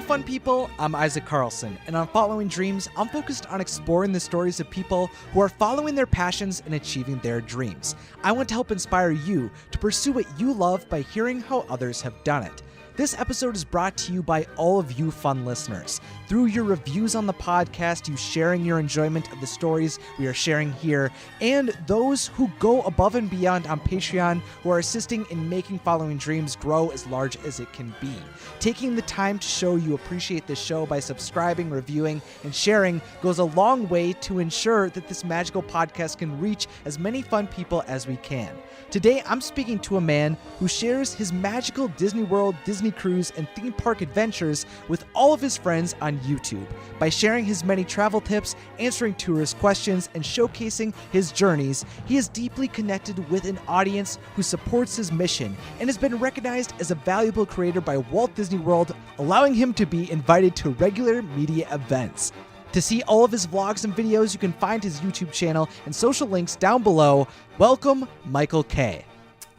fun people, I'm Isaac Carlson, and on Following Dreams, I'm focused on exploring the stories of people who are following their passions and achieving their dreams. I want to help inspire you to pursue what you love by hearing how others have done it. This episode is brought to you by all of you fun listeners. Through your reviews on the podcast, you sharing your enjoyment of the stories we are sharing here, and those who go above and beyond on Patreon who are assisting in making Following Dreams grow as large as it can be. Taking the time to show you appreciate the show by subscribing, reviewing, and sharing goes a long way to ensure that this magical podcast can reach as many fun people as we can. Today, I'm speaking to a man who shares his magical Disney World, Disney cruise, and theme park adventures with all of his friends on YouTube. By sharing his many travel tips, answering tourist questions, and showcasing his journeys, he is deeply connected with an audience who supports his mission and has been recognized as a valuable creator by Walt Disney World, allowing him to be invited to regular media events. To see all of his vlogs and videos, you can find his YouTube channel and social links down below. Welcome, Michael K.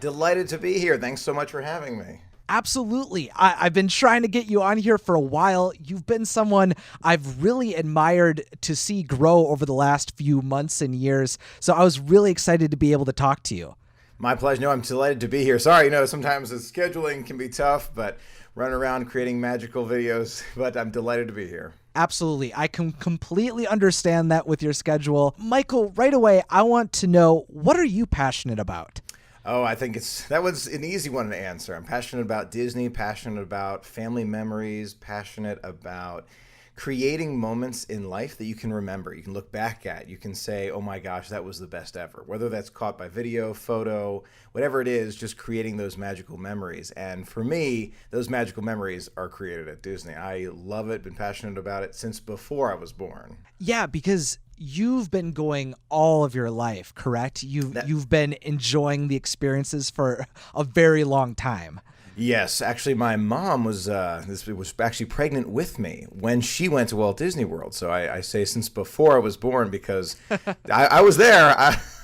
Delighted to be here. Thanks so much for having me. Absolutely. I've been trying to get you on here for a while. You've been someone I've really admired to see grow over the last few months and years. So I was really excited to be able to talk to you. My pleasure. No, I'm delighted to be here. Sorry, sometimes the scheduling can be tough, but running around creating magical videos, but I'm delighted to be here. Absolutely. I can completely understand that with your schedule. Michael, right away, I want to know, what are you passionate about? Oh, I think that was an easy one to answer. I'm passionate about Disney, passionate about family memories, passionate about creating moments in life that you can remember, you can look back at, you can say, oh my gosh, that was the best ever. Whether that's caught by video, photo, whatever it is, just creating those magical memories. And for me, those magical memories are created at Disney. I love it, been passionate about it since before I was born. Yeah, because you've been going all of your life, correct? You've been enjoying the experiences for a very long time. Yes, actually, my mom was actually pregnant with me when she went to Walt Disney World. So I say since before I was born because I was there.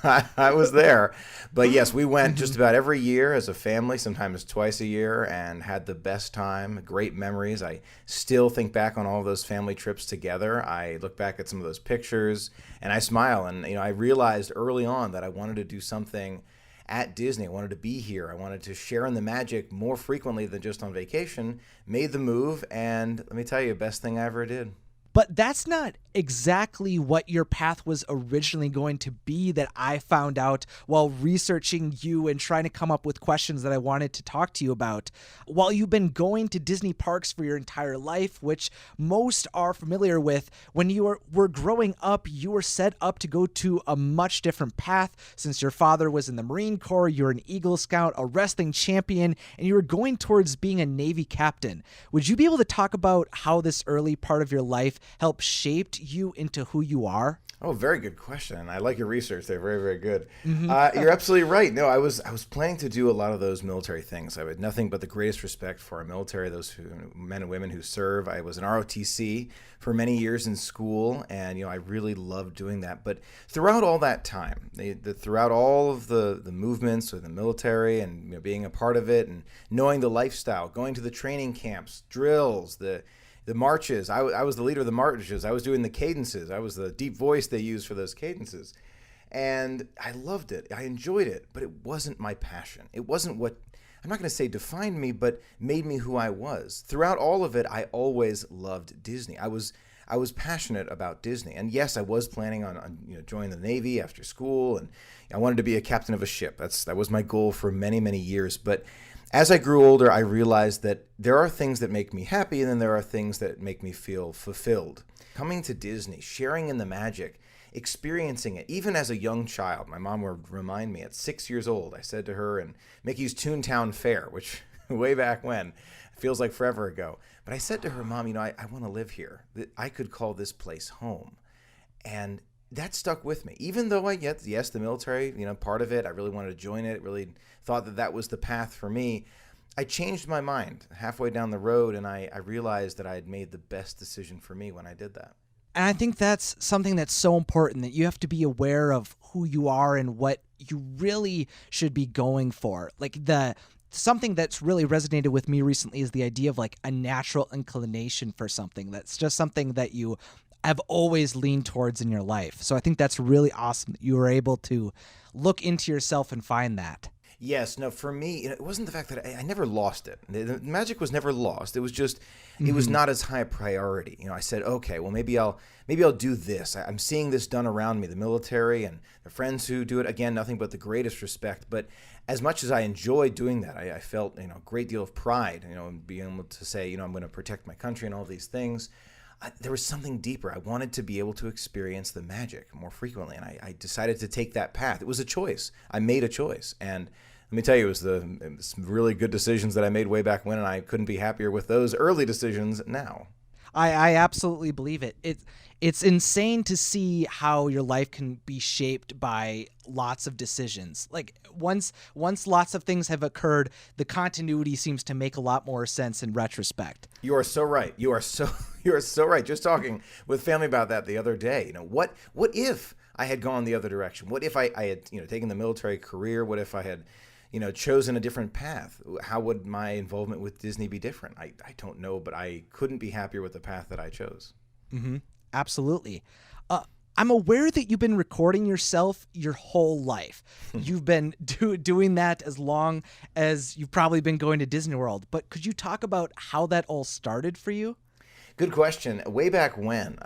I was there. But yes, we went just about every year as a family, sometimes twice a year, and had the best time, great memories. I still think back on all of those family trips together. I look back at some of those pictures and I smile. And I realized early on that I wanted to do something at Disney. I wanted to be here. I wanted to share in the magic more frequently than just on vacation. Made the move, and let me tell you, best thing I ever did. But that's not exactly what your path was originally going to be that I found out while researching you and trying to come up with questions that I wanted to talk to you about. While you've been going to Disney parks for your entire life, which most are familiar with, when you were growing up, you were set up to go to a much different path. Since your father was in the Marine Corps, you're an Eagle Scout, a wrestling champion, and you were going towards being a Navy captain. Would you be able to talk about how this early part of your life helped shape you into who you are? Oh, very good question. I like your research. They're very, very good. You're absolutely right. No, I was planning to do a lot of those military things. I had nothing but the greatest respect for our military, those men and women who serve. I was an ROTC for many years in school, and I really loved doing that. But throughout all that time, throughout all of the movements with the military and being a part of it and knowing the lifestyle, going to the training camps, drills, the marches. I was the leader of the marches. I was doing the cadences. I was the deep voice they used for those cadences. And I loved it. I enjoyed it, but it wasn't my passion. It wasn't what, I'm not going to say defined me, but made me who I was. Throughout all of it, I always loved Disney. I was passionate about Disney. And yes, I was planning on joining the Navy after school, and I wanted to be a captain of a ship. That was my goal for many, many years. But as I grew older, I realized that there are things that make me happy, and then there are things that make me feel fulfilled. Coming to Disney, sharing in the magic, experiencing it, even as a young child. My mom would remind me at 6 years old, I said to her in Mickey's Toontown Fair, which way back when, feels like forever ago. But I said to her, Mom, I want to live here. I could call this place home. And that stuck with me. Even though yes, the military, part of it, I really wanted to join it, really thought that was the path for me. I changed my mind halfway down the road, and I realized that I had made the best decision for me when I did that. And I think that's something that's so important, that you have to be aware of who you are and what you really should be going for. Like something that's really resonated with me recently is the idea of like a natural inclination for something. That's just something that you have always leaned towards in your life. So I think that's really awesome that you were able to look into yourself and find that. Yes, no, for me, it wasn't the fact that I never lost it. The magic was never lost. It was just, it was not as high a priority. I said, okay, well, maybe I'll do this. I'm seeing this done around me, the military and the friends who do it. Again, nothing but the greatest respect. But as much as I enjoyed doing that, I felt, a great deal of pride, in being able to say, I'm going to protect my country and all these things. There was something deeper. I wanted to be able to experience the magic more frequently, and I decided to take that path. It was a choice. I made a choice, and let me tell you, it was really good decisions that I made way back when, and I couldn't be happier with those early decisions now. I absolutely believe it. It's insane to see how your life can be shaped by lots of decisions. Like once lots of things have occurred, the continuity seems to make a lot more sense in retrospect. You are so right. You are so right. Just talking with family about that the other day. What if I had gone the other direction? What if I had taken the military career? What if I had chosen a different path? How would my involvement with Disney be different? I don't know, but I couldn't be happier with the path that I chose. Mm-hmm. Absolutely. I'm aware that you've been recording yourself your whole life. You've been doing that as long as you've probably been going to Disney World. But could you talk about how that all started for you? Good question. Way back when,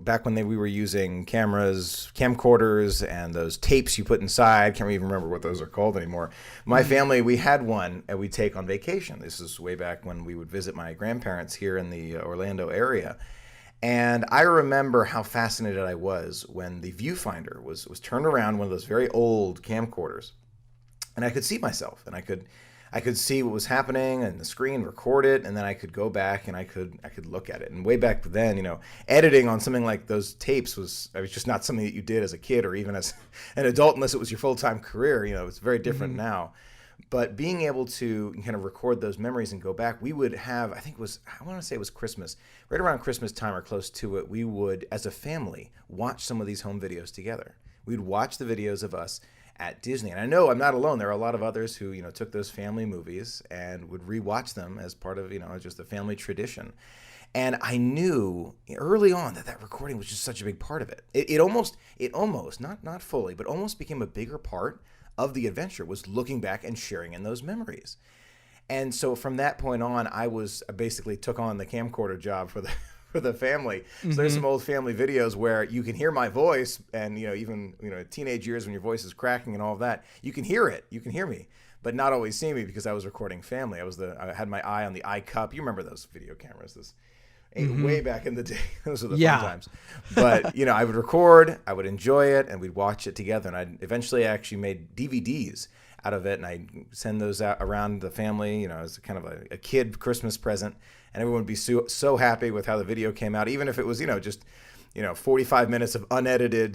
back when we were using cameras, camcorders, and those tapes you put inside. Can't even remember what those are called anymore. My family, we had one and we'd take on vacation. This is way back when we would visit my grandparents here in the Orlando area. And I remember how fascinated I was when the viewfinder was turned around, one of those very old camcorders, and I could see myself, and I could see what was happening and the screen, record it, and then I could go back and I could look at it. And way back then, editing on something like those tapes was just not something that you did as a kid or even as an adult unless it was your full-time career. It's very different now. But being able to kind of record those memories and go back, we would have, I want to say it was Christmas, right around Christmas time or close to it, we would, as a family, watch some of these home videos together. We'd watch the videos of us at Disney. And I know I'm not alone. There are a lot of others who, took those family movies and would rewatch them as part of, just a family tradition. And I knew early on that recording was just such a big part of it. It almost, not fully, but almost became a bigger part of the adventure, was looking back and sharing in those memories. And so from that point on, I basically took on the camcorder job for the family. So there's some old family videos where you can hear my voice, and even teenage years when your voice is cracking and all of that, you can hear it, you can hear me, but not always see me because I was recording family. I had my eye on the iCup. You remember those video cameras? Way back in the day. Those were the fun times. But, I would record, I would enjoy it, and we'd watch it together. And I eventually actually made DVDs out of it, and I'd send those out around the family, as kind of a kid Christmas present. And everyone would be so happy with how the video came out, even if it was, just 45 minutes of unedited,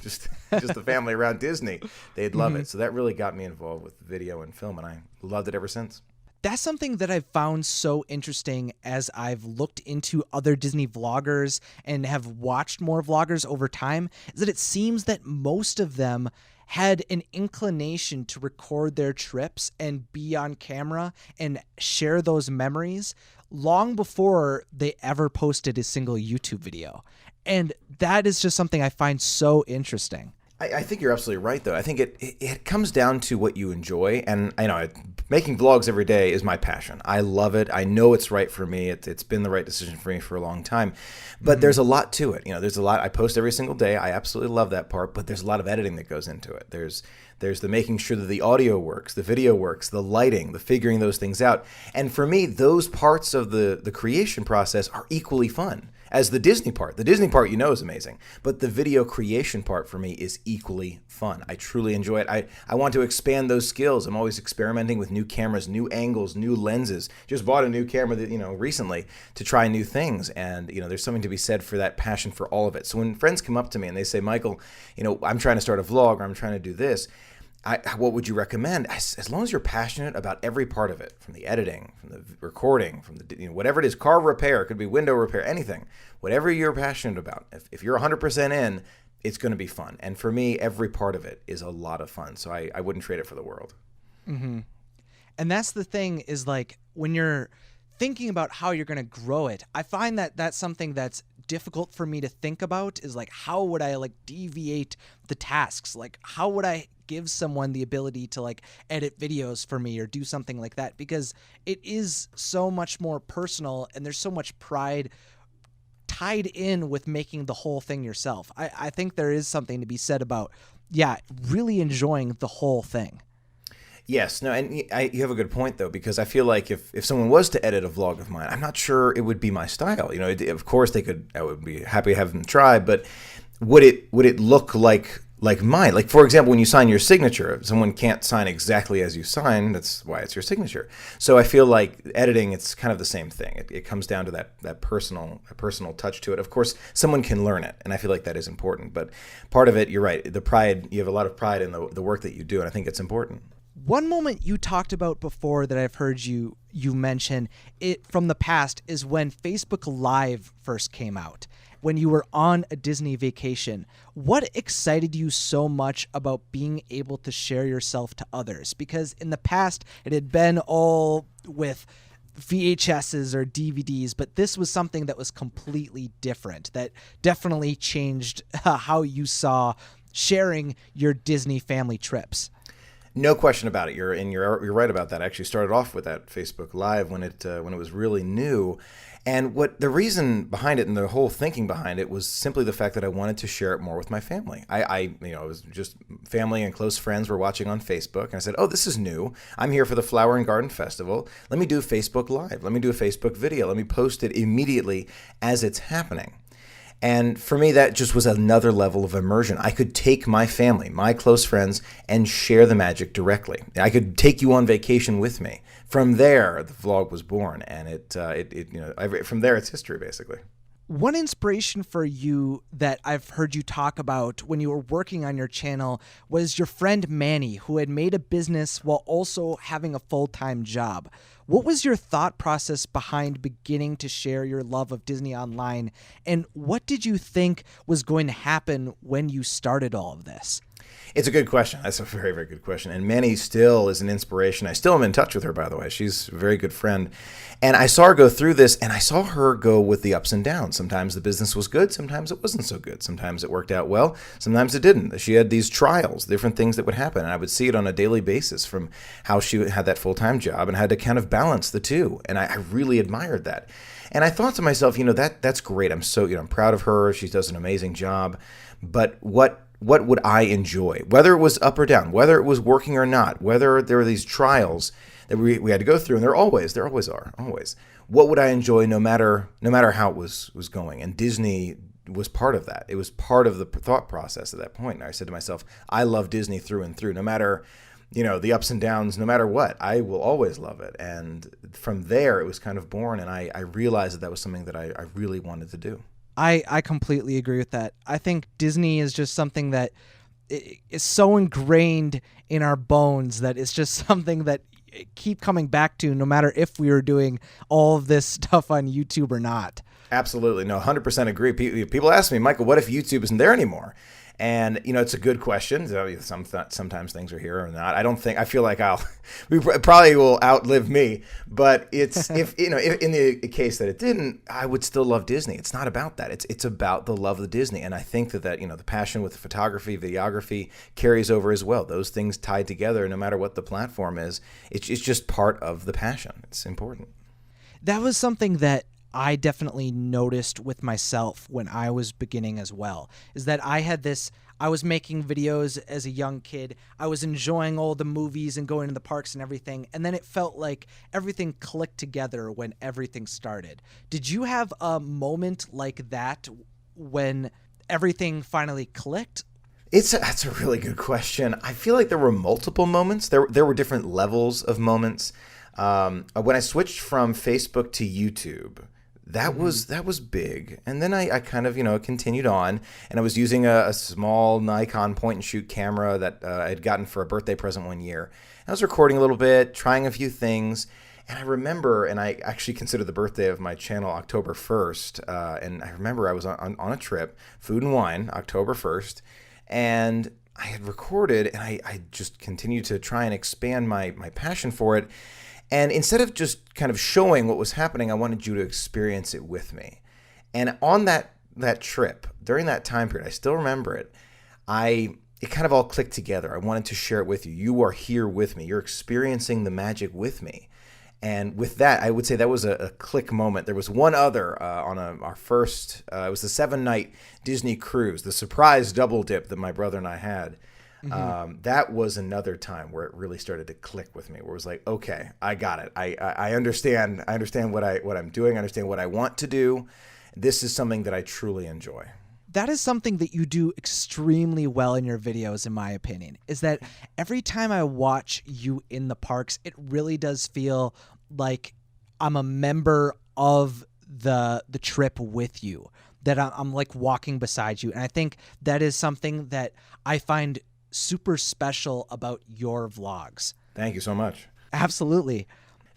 just the family around Disney. They'd love it. So that really got me involved with video and film, and I loved it ever since. That's something that I've found so interesting as I've looked into other Disney vloggers and have watched more vloggers over time, is that it seems that most of them had an inclination to record their trips and be on camera and share those memories long before they ever posted a single YouTube video. And that is just something I find so interesting. I think you're absolutely right, though. I think it comes down to what you enjoy. And I know making vlogs every day is my passion. I love it. I know it's right for me. It's been the right decision for me for a long time. But there's a lot to it. There's a lot. I post every single day. I absolutely love that part. But there's a lot of editing that goes into it. There's the making sure that the audio works, the video works, the lighting, the figuring those things out. And for me, those parts of the creation process are equally fun as the Disney part. The Disney part, is amazing. But the video creation part for me is equally fun. I truly enjoy it. I want to expand those skills. I'm always experimenting with new cameras, new angles, new lenses. Just bought a new camera that, recently to try new things. And, there's something to be said for that passion for all of it. So when friends come up to me and they say, Michael, I'm trying to start a vlog, or I'm trying to do this, what would you recommend? As long as you're passionate about every part of it, from the editing, from the recording, from the whatever it is, car repair, it could be window repair, anything, whatever you're passionate about. If you're 100% in, it's going to be fun. And for me, every part of it is a lot of fun. So I wouldn't trade it for the world. Mm-hmm. And that's the thing is like when you're thinking about how you're going to grow it, I find that that's something that's difficult for me to think about is like, how would I like deviate the tasks? Like, how would I give someone the ability to like edit videos for me or do something like that? Because it is so much more personal and there's so much pride tied in with making the whole thing yourself. I think there is something to be said about, really enjoying the whole thing. Yes, no, and you have a good point though, because I feel like if someone was to edit a vlog of mine, I'm not sure it would be my style. You know, of course I would be happy to have them try, but would it look like mine? Like for example, when you sign your signature, someone can't sign exactly as you sign. That's why it's your signature. So I feel like editing, it's kind of the same thing. It comes down to that personal touch to it. Of course, someone can learn it, and I feel like that is important. But part of it, you're right. The pride, you have a lot of pride in the work that you do, and I think it's important. One moment you talked about before that I've heard you mention it from the past is when Facebook Live first came out, when you were on a Disney vacation. What excited you so much about being able to share yourself to others? Because in the past, it had been all with VHSs or DVDs, but this was something that was completely different, that definitely changed how you saw sharing your Disney family trips. No question about it. You're right about that. I actually started off with that Facebook Live when it was really new, and what the reason behind it and the whole thinking behind it was simply the fact that I wanted to share it more with my family. It was just family and close friends were watching on Facebook, and I said, "Oh, this is new. I'm here for the Flower and Garden Festival. Let me do Facebook Live. Let me do a Facebook video. Let me post it immediately as it's happening." And for me, that just was another level of immersion. I could take my family, my close friends, and share the magic directly. I could take you on vacation with me. From there, the vlog was born, and from there, it's history, basically. One inspiration for you that I've heard you talk about when you were working on your channel was your friend Manny, who had made a business while also having a full-time job. What was your thought process behind beginning to share your love of Disney online, and what did you think was going to happen when you started all of this? It's a good question. That's a very, very good question. And Manny still is an inspiration. I still am in touch with her, by the way. She's a very good friend. And I saw her go through this, and I saw her go with the ups and downs. Sometimes the business was good. Sometimes it wasn't so good. Sometimes it worked out well. Sometimes it didn't. She had these trials, different things that would happen. And I would see it on a daily basis from how she had that full-time job and had to kind of balance the two. And I really admired that. And I thought to myself, that's great. I'm so, I'm proud of her. She does an amazing job. But what would I enjoy? Whether it was up or down, whether it was working or not, whether there were these trials that we had to go through, and there always are. What would I enjoy no matter how it was going? And Disney was part of that. It was part of the thought process at that point. And I said to myself, I love Disney through and through. No matter, the ups and downs, no matter what, I will always love it. And from there, it was kind of born, and I realized that was something that I really wanted to do. I completely agree with that. I think Disney is just something that is so ingrained in our bones that it's just something that keep coming back to no matter if we were doing all of this stuff on YouTube or not. Absolutely. No, 100% agree. People ask me, Michael, what if YouTube isn't there anymore? And, it's a good question. Sometimes things are here or not. I feel like we probably will outlive me, but it's, if in the case that it didn't, I would still love Disney. It's not about that. It's about the love of Disney. And I think that, the passion with photography, videography carries over as well. Those things tied together, no matter what the platform is, it's just part of the passion. It's important. That was something that I definitely noticed with myself when I was beginning as well, is that I was making videos as a young kid. I was enjoying all the movies and going to the parks and everything. And then it felt like everything clicked together when everything started. Did you have a moment like that when everything finally clicked? That's a really good question. I feel like there were multiple moments. There were different levels of moments. When I switched from Facebook to YouTube, that was big. And then I kind of, continued on, and I was using a small Nikon point and shoot camera that I had gotten for a birthday present one year. I was recording a little bit, trying a few things. And I remember, and I actually consider the birthday of my channel October 1st. And I remember I was on a trip, Food and Wine, October 1st. And I had recorded, and I just continued to try and expand my passion for it. And instead of just kind of showing what was happening, I wanted you to experience it with me. And on that trip, during that time period, I still remember it, it kind of all clicked together. I wanted to share it with you. You are here with me. You're experiencing the magic with me. And with that, I would say that was a click moment. There was one other on our first, it was the 7-night Disney cruise, the surprise double dip that my brother and I had. That was another time where it really started to click with me, where it was like, okay, I got it. I understand. I understand what I'm doing. I understand what I want to do. This is something that I truly enjoy. That is something that you do extremely well in your videos, in my opinion, is that every time I watch you in the parks, it really does feel like I'm a member of the trip with you, that I'm like walking beside you. And I think that is something that I find super special about your vlogs. Thank you so much. Absolutely.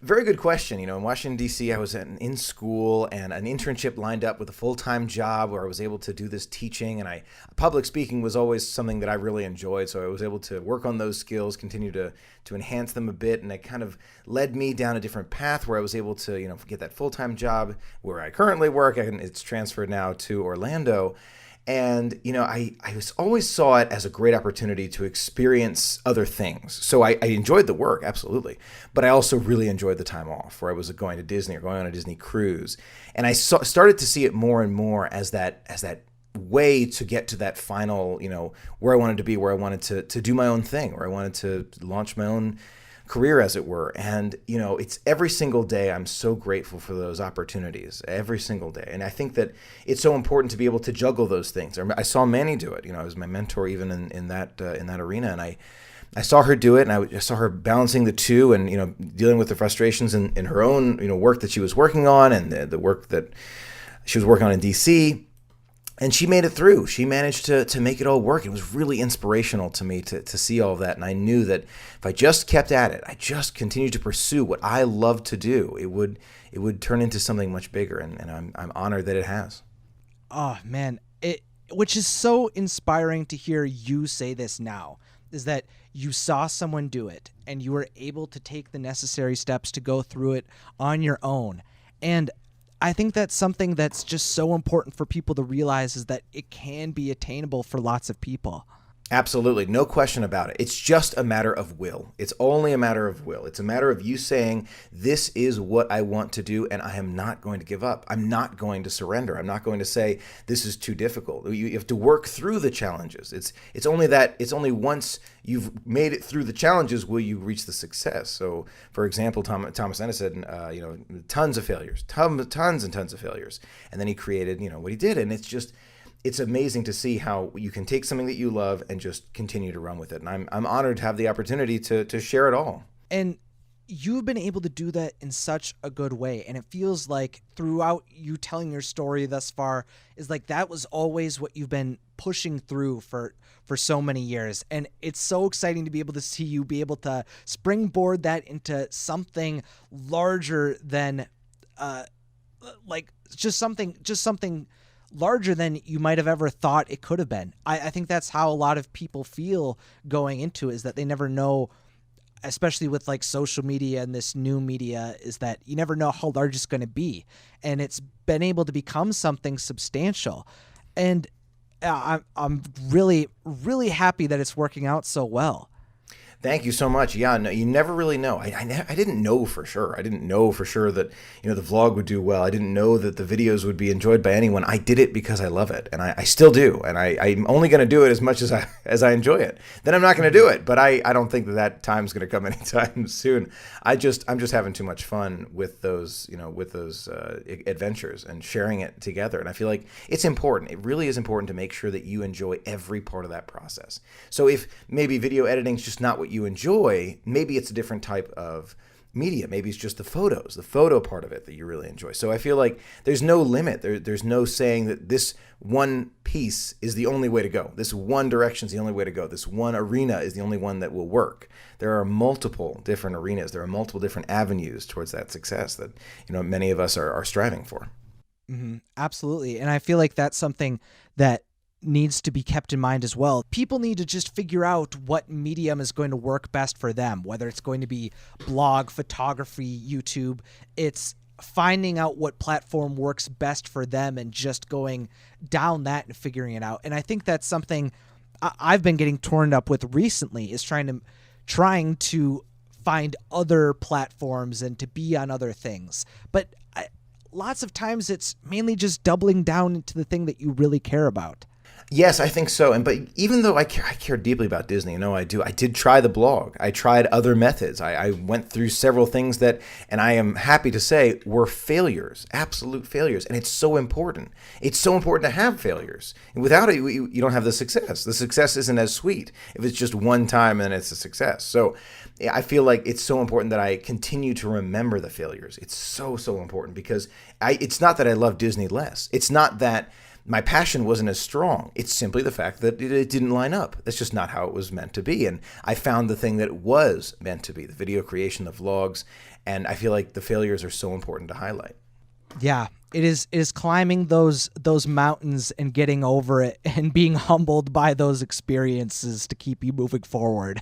Very good question. In Washington, D.C., I was in school, and an internship lined up with a full-time job where I was able to do this teaching, and public speaking was always something that I really enjoyed, so I was able to work on those skills, continue to enhance them a bit, and it kind of led me down a different path where I was able to, get that full-time job where I currently work, and it's transferred now to Orlando. And, I always saw it as a great opportunity to experience other things. So I enjoyed the work, absolutely. But I also really enjoyed the time off where I was going to Disney or going on a Disney cruise. And I started to see it more and more as that way to get to that final, where I wanted to be, where I wanted to do my own thing, where I wanted to launch my own career, as it were. And it's every single day I'm so grateful for those opportunities, every single day. And I think that it's so important to be able to juggle those things. I saw Manny do it. I was my mentor even in that arena, and I saw her do it, and I saw her balancing the two, and dealing with the frustrations in her own work that she was working on, and the work that she was working on in DC. And she made it through. She managed to make it all work. It was really inspirational to me to see all of that. And I knew that if I just kept at it, I just continued to pursue what I love to do, it would turn into something much bigger. And I'm honored that it has. Oh, man. Which is so inspiring to hear you say this now, is that you saw someone do it and you were able to take the necessary steps to go through it on your own. And I think that's something that's just so important for people to realize, is that it can be attainable for lots of people. Absolutely. No question about it. It's just a matter of will. It's only a matter of will. It's a matter of you saying, this is what I want to do, and I am not going to give up. I'm not going to surrender. I'm not going to say, this is too difficult. You have to work through the challenges. It's only once you've made it through the challenges will you reach the success. So, for example, Thomas Edison, tons of failures, tons and tons of failures. And then he created, what he did. And it's amazing to see how you can take something that you love and just continue to run with it. And I'm honored to have the opportunity to share it all. And you've been able to do that in such a good way. And it feels like throughout you telling your story thus far is like that was always what you've been pushing through for so many years. And it's so exciting to be able to see you be able to springboard that into something larger than just something larger than you might have ever thought it could have been. I think that's how a lot of people feel going into it, is that they never know, especially with like social media and this new media, is that you never know how large it's going to be. And it's been able to become something substantial. And I'm really, really happy that it's working out so well. Thank you so much. Yeah, no, you never really know. I didn't know for sure. I didn't know for sure that the vlog would do well. I didn't know that the videos would be enjoyed by anyone. I did it because I love it, and I still do. And I'm only going to do it as much as I enjoy it. Then I'm not going to do it. But I don't think that time's going to come anytime soon. I'm just having too much fun with those adventures and sharing it together. And I feel like it's important. It really is important to make sure that you enjoy every part of that process. So if maybe video editing is just not what you enjoy, maybe it's a different type of media. Maybe it's just the photo part of it that you really enjoy. So I feel like there's no limit. There's no saying that this one piece is the only way to go. This one direction is the only way to go. This one arena is the only one that will work. There are multiple different arenas. There are multiple different avenues towards that success that many of us are striving for. Mm-hmm. Absolutely. And I feel like that's something that needs to be kept in mind as well. People need to just figure out what medium is going to work best for them, whether it's going to be blog, photography, YouTube. It's finding out what platform works best for them and just going down that and figuring it out. And I think that's something I've been getting torn up with recently, is trying to find other platforms and to be on other things. But lots of times it's mainly just doubling down into the thing that you really care about. Yes, I think so. But even though I care deeply about Disney, I do. I did try the blog. I tried other methods. I went through several things that, and I am happy to say, were failures, absolute failures. And it's so important. It's so important to have failures. And without it, you don't have the success. The success isn't as sweet if it's just one time and it's a success. So I feel like it's so important that I continue to remember the failures. It's so, so important, because it's not that I love Disney less. It's not that my passion wasn't as strong. It's simply the fact that it didn't line up. That's just not how it was meant to be. And I found the thing that it was meant to be, the video creation, the vlogs. And I feel like the failures are so important to highlight. Yeah, it is climbing those mountains and getting over it and being humbled by those experiences to keep you moving forward.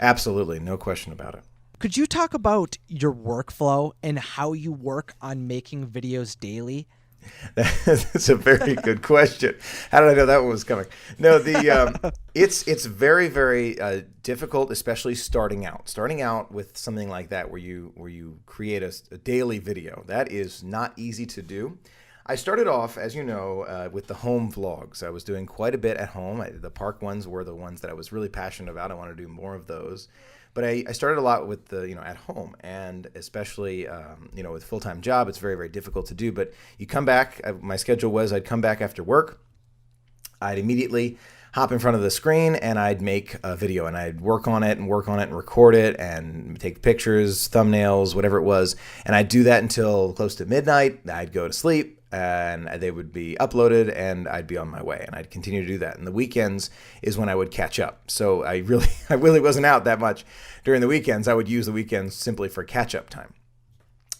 Absolutely. No question about it. Could you talk about your workflow and how you work on making videos daily? That's a very good question. How did I know that one was coming? No, it's very, very difficult, especially starting out. Starting out with something like that, where you create a daily video, that is not easy to do. I started off, as you know, with the home vlogs. I was doing quite a bit at home. The park ones were the ones that I was really passionate about. I want to do more of those. But I started a lot with the, at home, and especially, with full-time job, it's very, very difficult to do. But you come back, my schedule was I'd come back after work, I'd immediately hop in front of the screen and I'd make a video, and I'd work on it and record it and take pictures, thumbnails, whatever it was. And I'd do that until close to midnight. I'd go to sleep, and they would be uploaded, and I'd be on my way, and I'd continue to do that. And the weekends is when I would catch up. So I really wasn't out that much during the weekends. I would use the weekends simply for catch-up time.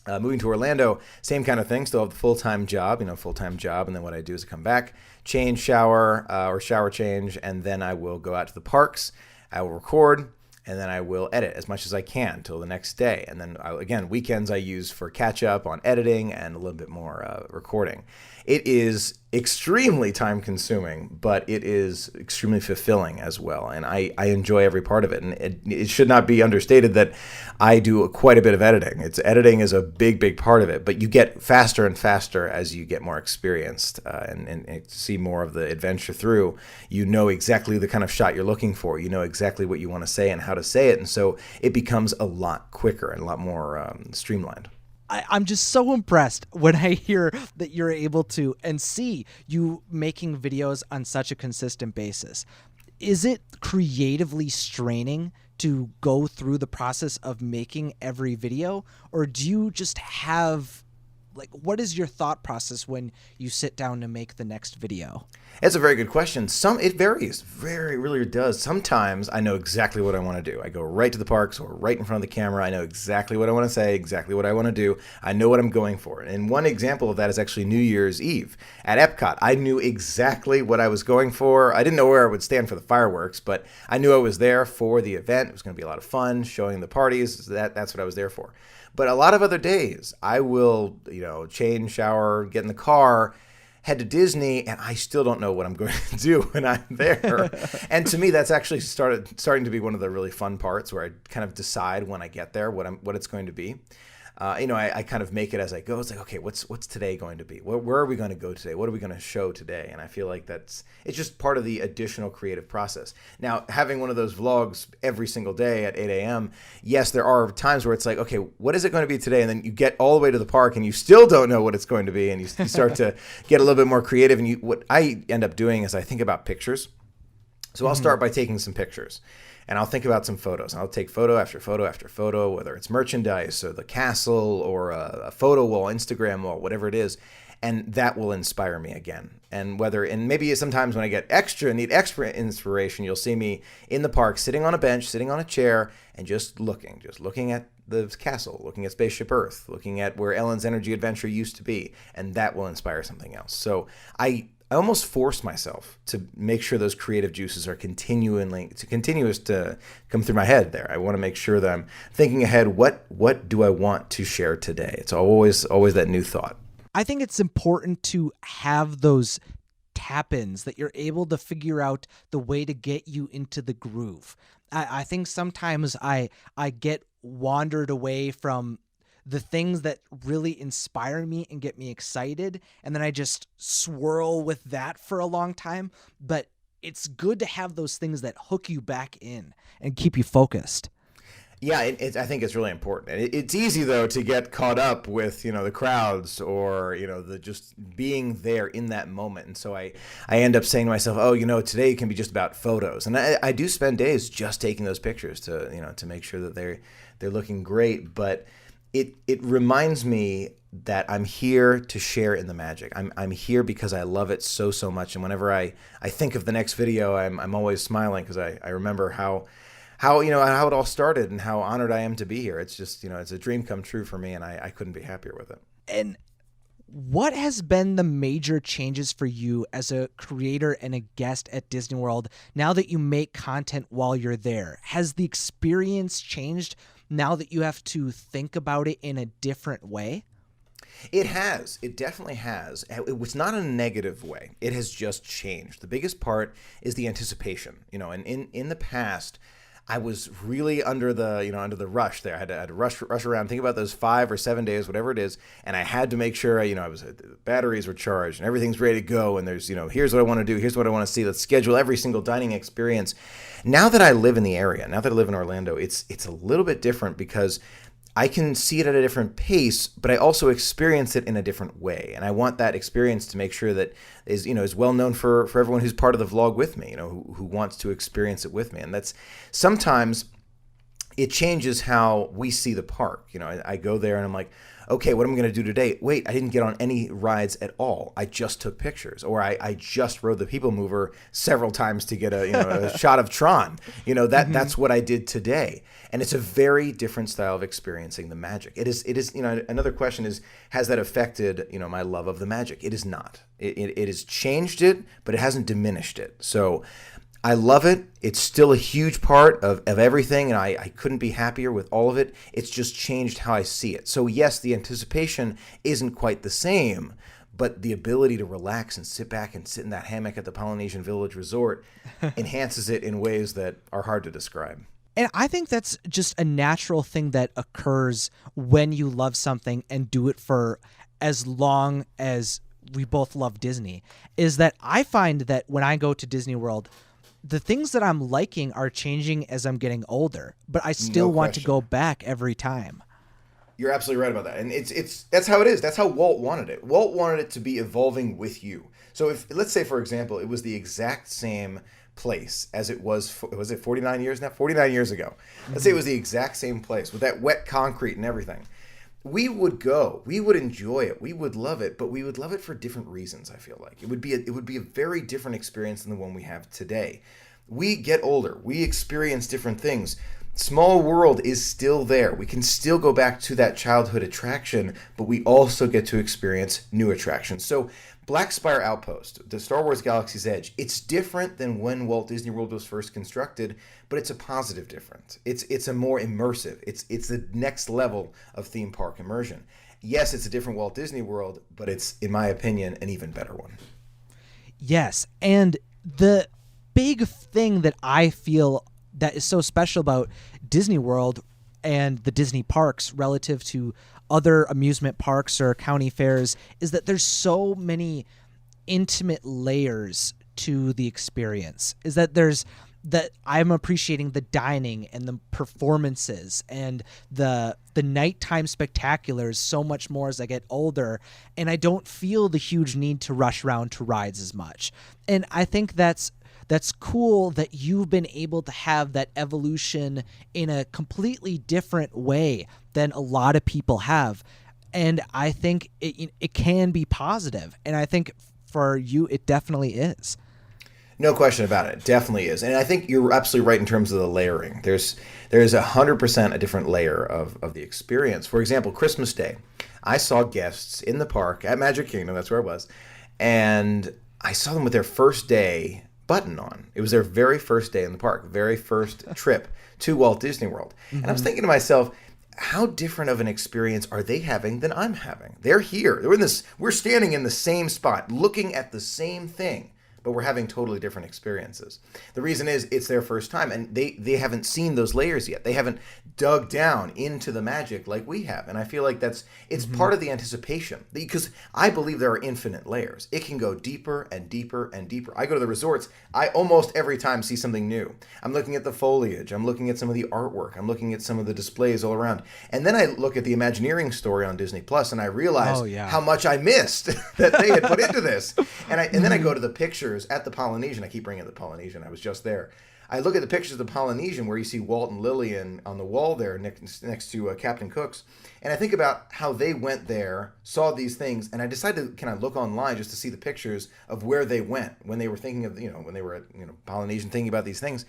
Moving to Orlando, same kind of thing. Still have the full-time job, and then what I do is I come back, change, shower, or shower change, and then I will go out to the parks. I will record, and then I will edit as much as I can till the next day. And then, again, weekends I use for catch-up on editing and a little bit more recording. It is extremely time-consuming, but it is extremely fulfilling as well. And I enjoy every part of it. And it should not be understated that I do quite a bit of editing. Editing is a big, big part of it. But you get faster and faster as you get more experienced and see more of the adventure through. You know exactly the kind of shot you're looking for. You know exactly what you want to say and how to say it. And so it becomes a lot quicker and a lot more streamlined. I'm just so impressed when I hear that you're able to and see you making videos on such a consistent basis. Is it creatively straining to go through the process of making every video, or do you just have, what is your thought process when you sit down to make the next video? That's a very good question. It varies. It really does. Sometimes I know exactly what I want to do. I go right to the parks or right in front of the camera. I know exactly what I want to say, exactly what I want to do. I know what I'm going for. And one example of that is actually New Year's Eve at Epcot. I knew exactly what I was going for. I didn't know where I would stand for the fireworks, but I knew I was there for the event. It was going to be a lot of fun, showing the parties. That's what I was there for. But a lot of other days, I will, change, shower, get in the car, head to Disney, and I still don't know what I'm going to do when I'm there. And to me, that's actually starting to be one of the really fun parts, where I kind of decide when I get there what it's going to be. I kind of make it as I go. It's like, okay, what's today going to be? Where are we going to go today? What are we going to show today? And I feel like it's just part of the additional creative process. Now, having one of those vlogs every single day at 8 a.m., yes, there are times where it's like, okay, what is it going to be today? And then you get all the way to the park and you still don't know what it's going to be. And you start to get a little bit more creative. And what I end up doing is I think about pictures. So I'll start by taking some pictures. And I'll think about some photos. I'll take photo after photo after photo, whether it's merchandise or the castle or a photo wall, Instagram wall, whatever it is. And that will inspire me again. And maybe sometimes when I need extra inspiration, you'll see me in the park, sitting on a bench, sitting on a chair, and just looking at the castle, looking at Spaceship Earth, looking at where Ellen's Energy Adventure used to be. And that will inspire something else. So I almost force myself to make sure those creative juices are continuous to come through my head there. I want to make sure that I'm thinking ahead. What do I want to share today? It's always that new thought. I think it's important to have those tap-ins that you're able to figure out the way to get you into the groove. I think sometimes I get wandered away from the things that really inspire me and get me excited, and then I just swirl with that for a long time. But it's good to have those things that hook you back in and keep you focused. Yeah, I think it's really important. And it's easy, though, to get caught up with, the crowds or, the just being there in that moment. And so I end up saying to myself, today can be just about photos. And I do spend days just taking those pictures to make sure that they're looking great. But it reminds me that I'm here to share in the magic. I'm here because I love it so much. And whenever I think of the next video, I'm always smiling because I remember how it all started and how honored I am to be here. It's just, it's a dream come true for me, and I couldn't be happier with it. And what has been the major changes for you as a creator and a guest at Disney World now that you make content while you're there? Has the experience changed now that you have to think about it in a different way? It has. It definitely has. It's not in a negative way. It has just changed. The biggest part is the anticipation. And in the past, I was really under the rush there. I had to rush around, think about those 5 or 7 days, whatever it is, and I had to make sure the batteries were charged and everything's ready to go. And there's here's what I want to do, here's what I want to see. Let's schedule every single dining experience. Now that I live in the area, now that I live in Orlando, it's a little bit different because I can see it at a different pace, but I also experience it in a different way. And I want that experience to make sure that is well known for everyone who's part of the vlog with me, who wants to experience it with me. And that's sometimes it changes how we see the park. I go there and I'm like, okay, what am I going to do today? Wait, I didn't get on any rides at all. I just took pictures, or I just rode the People Mover several times to get a shot of Tron. That's what I did today. And it's a very different style of experiencing the magic. It is. Another question is, has that affected, my love of the magic? It is not. It has changed it, but it hasn't diminished it. So I love it. It's still a huge part of everything, and I couldn't be happier with all of it. It's just changed how I see it. So yes, the anticipation isn't quite the same, but the ability to relax and sit back and sit in that hammock at the Polynesian Village Resort enhances it in ways that are hard to describe. And I think that's just a natural thing that occurs when you love something and do it for as long as we both love Disney, is that I find that when I go to Disney World, the things that I'm liking are changing as I'm getting older, but I still want to go back every time. You're absolutely right about that. And that's how it is. That's how Walt wanted it. Walt wanted it to be evolving with you. So if, let's say, for example, it was the exact same place as it was it 49 years now? 49 years ago. Let's say it was the exact same place with that wet concrete and everything. We would go. We would enjoy it. We would love it, but we would love it for different reasons, I feel like. It would be a very different experience than the one we have today. We get older. We experience different things. Small World is still there. We can still go back to that childhood attraction, but we also get to experience new attractions. So Black Spire Outpost, the Star Wars Galaxy's Edge, it's different than when Walt Disney World was first constructed, but it's a positive difference. It's a more immersive. It's the next level of theme park immersion. Yes, it's a different Walt Disney World, but it's, in my opinion, an even better one. Yes, and the big thing that I feel that is so special about Disney World and the Disney parks relative to other amusement parks or county fairs is that there's so many intimate layers to the experience. Is that I'm appreciating the dining and the performances and the nighttime spectaculars so much more as I get older, and I don't feel the huge need to rush around to rides as much. And I think that's cool that you've been able to have that evolution in a completely different way than a lot of people have. And I think it can be positive. And I think for you, it definitely is. No question about it. It definitely is. And I think you're absolutely right in terms of the layering. There's 100% a different layer of the experience. For example, Christmas Day, I saw guests in the park at Magic Kingdom, that's where I was, and I saw them with their first day button on. It was their very first day in the park, very first trip to Walt Disney World. And I was thinking to myself, how different of an experience are they having than I'm having? They're here. We're standing in the same spot, looking at the same thing, but we're having totally different experiences. The reason is it's their first time, and they haven't seen those layers yet. They haven't dug down into the magic like we have. And I feel like it's part of the anticipation, because I believe there are infinite layers. It can go deeper and deeper and deeper. I go to the resorts, I almost every time see something new. I'm looking at the foliage, I'm looking at some of the artwork, I'm looking at some of the displays all around. And then I look at the Imagineering story on Disney Plus, and I realize how much I missed that they had put into this. And then I go to the pictures at the Polynesian. I keep bringing up the Polynesian. I was just there. I look at the pictures of the Polynesian where you see Walt and Lillian on the wall there next to Captain Cook's. And I think about how they went there, saw these things, and I decided, can I look online just to see the pictures of where they went when they were thinking of, when they were at Polynesian thinking about these things.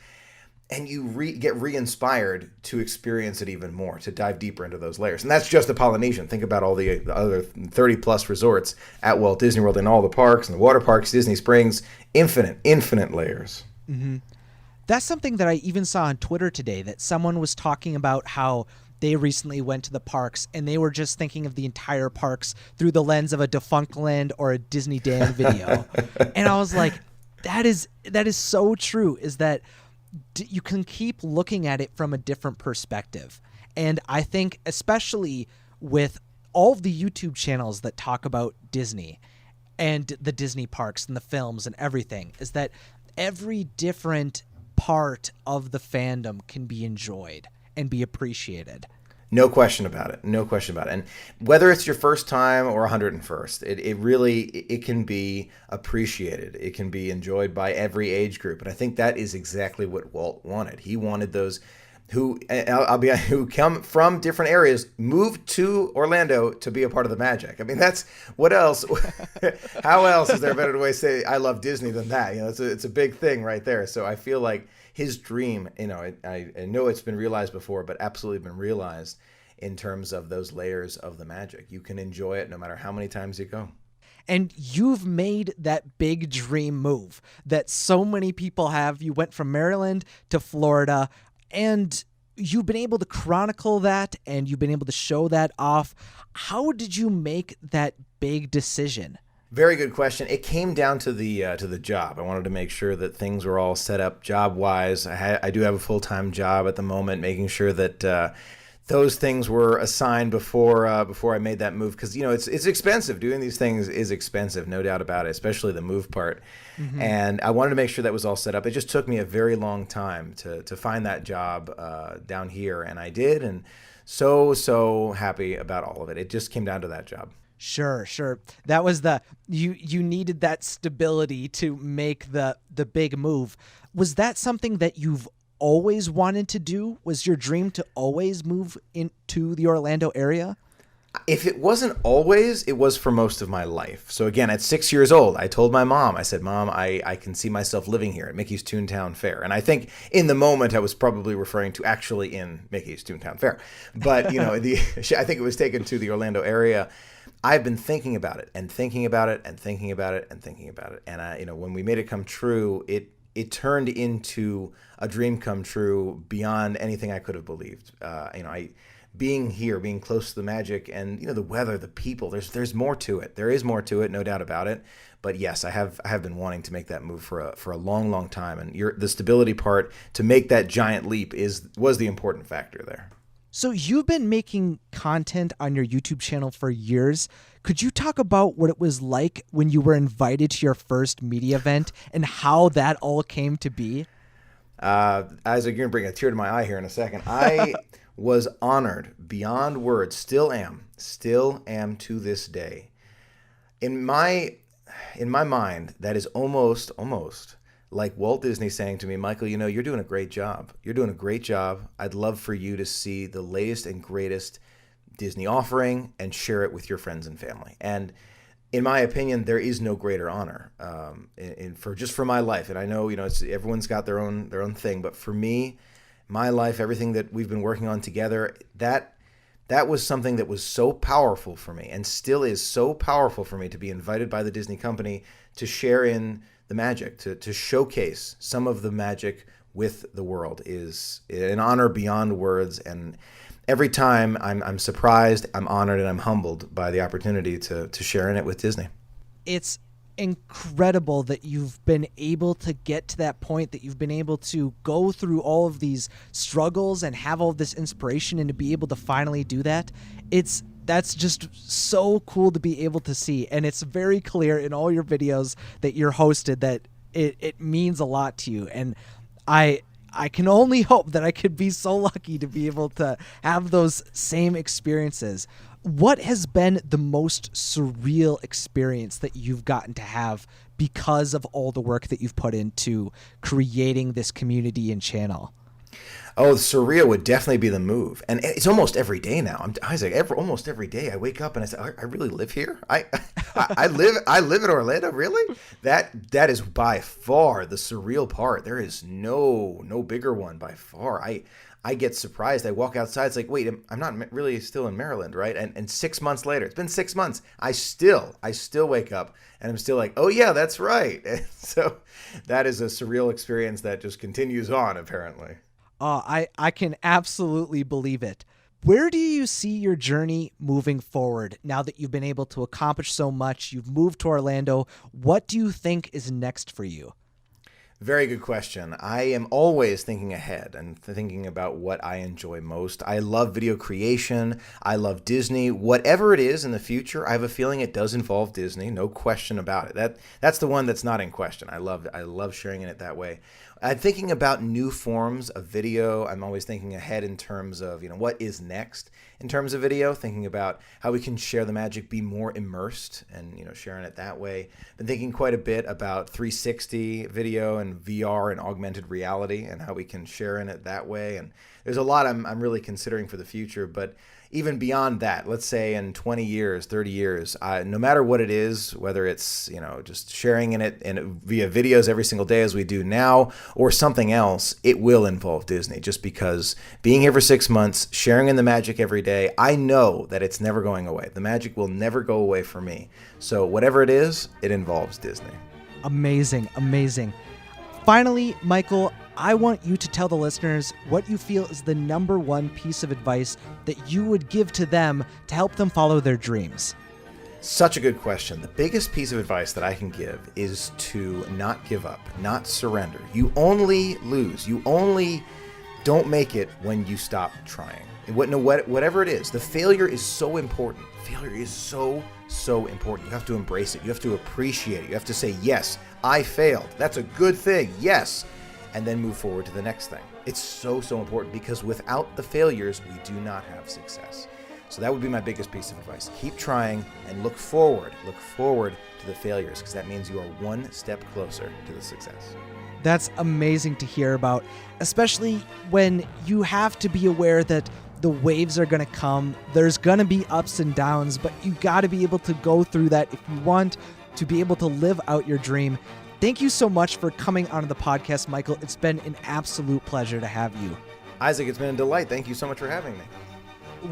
And you get re-inspired to experience it even more, to dive deeper into those layers. And that's just the Polynesian. Think about all the other 30-plus resorts at Walt Disney World and all the parks and the water parks, Disney Springs, infinite layers. Mm-hmm. That's something that I even saw on Twitter today, that someone was talking about how they recently went to the parks and they were just thinking of the entire parks through the lens of a Defunctland or a Disney Dan video. And I was like, that is so true, is that you can keep looking at it from a different perspective. And I think especially with all of the YouTube channels that talk about Disney and the Disney parks and the films and everything, is that every different part of the fandom can be enjoyed and be appreciated. No question about it. No question about it. And whether it's your first time or 101st, it can be appreciated. It can be enjoyed by every age group. And I think that is exactly what Walt wanted. He wanted those who come from different areas, move to Orlando to be a part of the magic. I mean, that's what else? How else is there a better way to say I love Disney than that? It's a big thing right there. So I feel like his dream, I know it's been realized before, but absolutely been realized in terms of those layers of the magic. You can enjoy it no matter how many times you go. And you've made that big dream move that so many people have. You went from Maryland to Florida, and you've been able to chronicle that, and you've been able to show that off. How did you make that big decision? Very good question. It came down to the job. I wanted to make sure that things were all set up job-wise. I do have a full-time job at the moment, making sure that those things were assigned before I made that move, because it's expensive. Doing these things is expensive, no doubt about it, especially the move part. Mm-hmm. And I wanted to make sure that was all set up. It just took me a very long time to find that job down here, and I did, and so happy about all of it. It just came down to that job. Sure. That was you needed that stability to make the big move. Was that something that you've always wanted to do? Was your dream to always move into the Orlando area? If it wasn't always, it was for most of my life. So again, at 6 years old, I told my mom, I said, Mom, I can see myself living here at Mickey's Toontown Fair. And I think in the moment I was probably referring to actually in Mickey's Toontown Fair. But, I think it was taken to the Orlando area. I've been thinking about it and thinking about it and thinking about it and thinking about it. And when we made it come true, it turned into a dream come true beyond anything I could have believed. Being here, being close to the magic, and the weather, the people. There's more to it. There is more to it, no doubt about it. But yes, I have been wanting to make that move for a long time. And the stability part to make that giant leap was the important factor there. So you've been making content on your YouTube channel for years. Could you talk about what it was like when you were invited to your first media event and how that all came to be? Isaac, you're going to bring a tear to my eye here in a second. I was honored beyond words, still am to this day. In my mind, that is almost like Walt Disney saying to me, Michael, you're doing a great job. You're doing a great job. I'd love for you to see the latest and greatest Disney offering and share it with your friends and family. And in my opinion, there is no greater honor for my life. And I know, everyone's got their own thing, but for me, my life, everything that we've been working on together, that that was something that was so powerful for me and still is so powerful for me to be invited by the Disney company to share in the magic, to showcase some of the magic with the world is an honor beyond words. And every time I'm surprised, I'm honored, and I'm humbled by the opportunity to share in it with Disney. It's incredible that you've been able to get to that point, that you've been able to go through all of these struggles and have all of this inspiration and to be able to finally do that. That's just so cool to be able to see. And it's very clear in all your videos that you're hosted that it means a lot to you. And I can only hope that I could be so lucky to be able to have those same experiences. What has been the most surreal experience that you've gotten to have because of all the work that you've put into creating this community and channel? Oh, Surreal would definitely be the move. And it's almost every day now. Isaac, almost every day I wake up and I say, I really live here? I live in Orlando, really? That is by far the surreal part. There is no bigger one by far. I get surprised. I walk outside. It's like, wait, I'm not really still in Maryland, right? And 6 months later, it's been 6 months. I still wake up and I'm still like, oh yeah, that's right. And so that is a surreal experience that just continues on, apparently. I can absolutely believe it. Where do you see your journey moving forward now that you've been able to accomplish so much? You've moved to Orlando. What do you think is next for you? Very good question. I am always thinking ahead and thinking about what I enjoy most. I love video creation. I love Disney. Whatever it is in the future, I have a feeling it does involve Disney. No question about it. That's the one that's not in question. I love sharing in it that way. I'm thinking about new forms of video. I'm always thinking ahead in terms of, what is next in terms of video, thinking about how we can share the magic, be more immersed and, sharing it that way. Been thinking quite a bit about 360 video and VR and augmented reality and how we can share in it that way. And there's a lot I'm really considering for the future, but even beyond that, let's say in 20 years, 30 years, no matter what it is, whether it's, just sharing in it via videos every single day as we do now or something else, it will involve Disney just because being here for 6 months, sharing in the magic every day, I know that it's never going away. The magic will never go away for me. So whatever it is, it involves Disney. Amazing, amazing. Finally, Michael, I want you to tell the listeners what you feel is the number one piece of advice that you would give to them to help them follow their dreams. Such a good question. The biggest piece of advice that I can give is to not give up, not surrender. You only lose. You only don't make it when you stop trying. Whatever it is, the failure is so important. Failure is so important. You have to embrace it. You have to appreciate it. You have to say, yes, I failed. That's a good thing. Yes. And then move forward to the next thing. It's so important because without the failures, we do not have success. So that would be my biggest piece of advice. Keep trying and look forward to the failures because that means you are one step closer to the success. That's amazing to hear about, especially when you have to be aware that the waves are going to come. There's going to be ups and downs, but you got to be able to go through that if you want to be able to live out your dream. Thank you so much for coming onto the podcast, Michael. It's been an absolute pleasure to have you. Isaac, it's been a delight. Thank you so much for having me.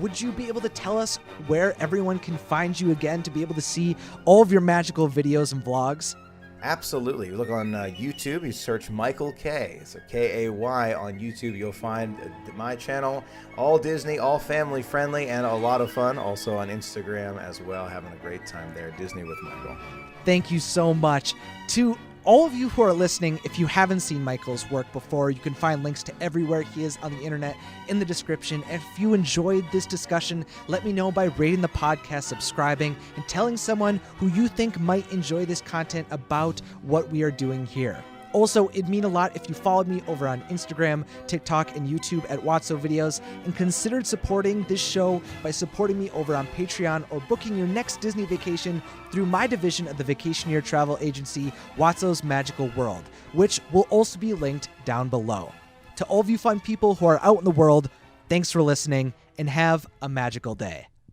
Would you be able to tell us where everyone can find you again to be able to see all of your magical videos and vlogs? Absolutely. You look on YouTube, you search Michael K. So K-A-Y on YouTube. You'll find my channel, all Disney, all family friendly, and a lot of fun. Also on Instagram as well. Having a great time there. Disney with Michael. Thank you so much. To all of you who are listening, if you haven't seen Michael's work before, you can find links to everywhere he is on the internet in the description. And if you enjoyed this discussion, let me know by rating the podcast, subscribing, and telling someone who you think might enjoy this content about what we are doing here. Also, it'd mean a lot if you followed me over on Instagram, TikTok, and YouTube at Watso Videos, and considered supporting this show by supporting me over on Patreon or booking your next Disney vacation through my division of the vacationeer travel agency, Watso's Magical World, which will also be linked down below. To all of you fun people who are out in the world, thanks for listening, and have a magical day.